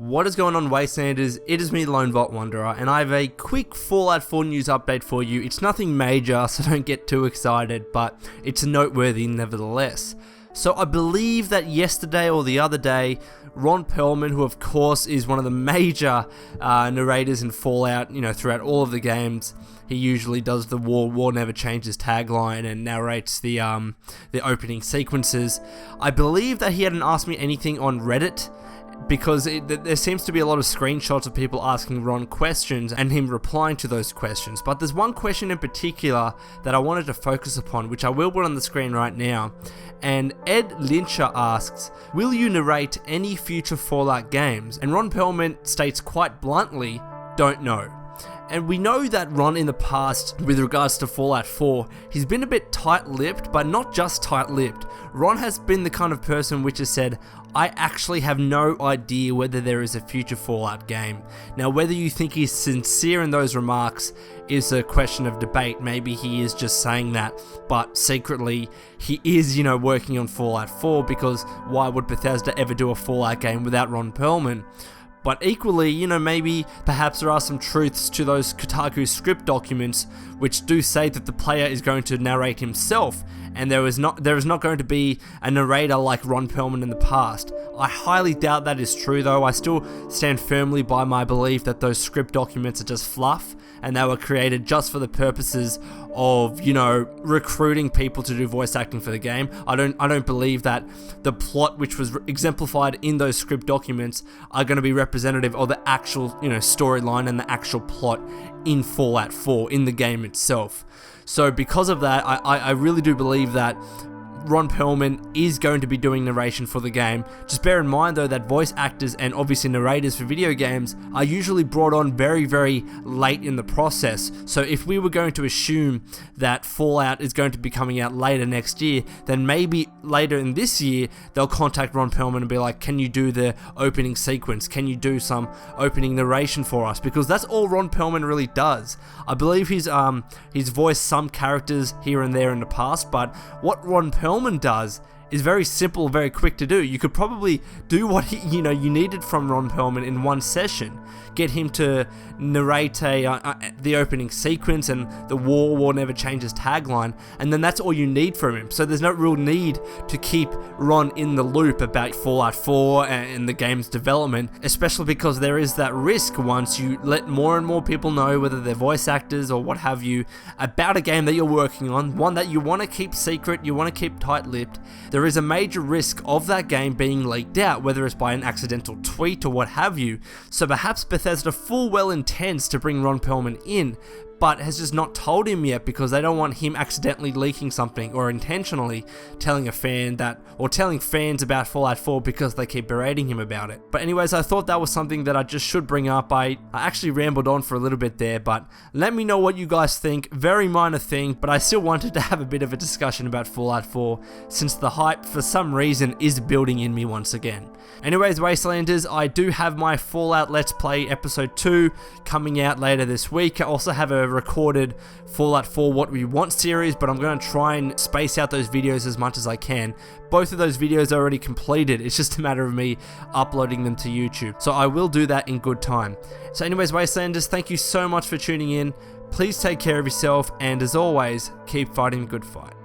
What is going on, Wastelanders? It is me, Lone Vault Wanderer, and I have a quick Fallout 4 news update for you. It's nothing major, so don't get too excited, but it's noteworthy nevertheless. So I believe that yesterday or the other day, Ron Perlman, who of course is one of the major narrators in Fallout, throughout all of the games, he usually does the War Never Changes tagline and narrates the opening sequences. I believe that he hadn't asked me anything on Reddit, because there seems to be a lot of screenshots of people asking Ron questions and him replying to those questions. But there's one question in particular that I wanted to focus upon, which I will put on the screen right now. And Ed Lyncher asks, will you narrate any future Fallout games? And Ron Perlman states quite bluntly, don't know. And we know that Ron in the past, with regards to Fallout 4, he's been a bit tight-lipped, but not just tight-lipped. Ron has been the kind of person which has said, I actually have no idea whether there is a future Fallout game. Now, whether you think he's sincere in those remarks is a question of debate. Maybe he is just saying that, but secretly he is, working on Fallout 4, because why would Bethesda ever do a Fallout game without Ron Perlman? But equally, maybe perhaps there are some truths to those Kotaku script documents which do say that the player is going to narrate himself, and there is not going to be a narrator like Ron Perlman in the past. I highly doubt that is true, though. I still stand firmly by my belief that those script documents are just fluff, and they were created just for the purposes of, recruiting people to do voice acting for the game. I don't believe that the plot which was exemplified in those script documents are going to be representative of the actual, storyline and the actual plot in Fallout 4, in the game itself. So because of that, I really do believe that Ron Perlman is going to be doing narration for the game. Just bear in mind, though, that voice actors and obviously narrators for video games are usually brought on very, very late in the process. So if we were going to assume that Fallout is going to be coming out later next year, then maybe later in this year, they'll contact Ron Perlman and be like, can you do the opening sequence? Can you do some opening narration for us? Because that's all Ron Perlman really does. I believe he's voiced some characters here and there in the past, but what Ron Perlman does is very simple, very quick to do. You could probably do what you needed from Ron Perlman in one session. Get him to narrate the opening sequence and the War Never Changes tagline, and then that's all you need from him. So there's no real need to keep Ron in the loop about Fallout 4 and the game's development, especially because there is that risk once you let more and more people know, whether they're voice actors or what have you, about a game that you're working on, one that you want to keep secret, you want to keep tight-lipped. There is a major risk of that game being leaked out, whether it's by an accidental tweet or what have you. So perhaps Bethesda full well intends to bring Ron Perlman in, but has just not told him yet because they don't want him accidentally leaking something or intentionally telling a fan that, or telling fans about Fallout 4 because they keep berating him about it. But anyways, I thought that was something that I just should bring up. I actually rambled on for a little bit there, but let me know what you guys think. Very minor thing, but I still wanted to have a bit of a discussion about Fallout 4 since the hype for some reason is building in me once again. Anyways, Wastelanders, I do have my Fallout Let's Play Episode 2 coming out later this week. I also have a recorded Fallout 4 What We Want series, but I'm going to try and space out those videos as much as I can. Both of those videos are already completed. It's just a matter of me uploading them to YouTube. So I will do that in good time. So anyways, Wastelanders, thank you so much for tuning in. Please take care of yourself, and as always, keep fighting the good fight.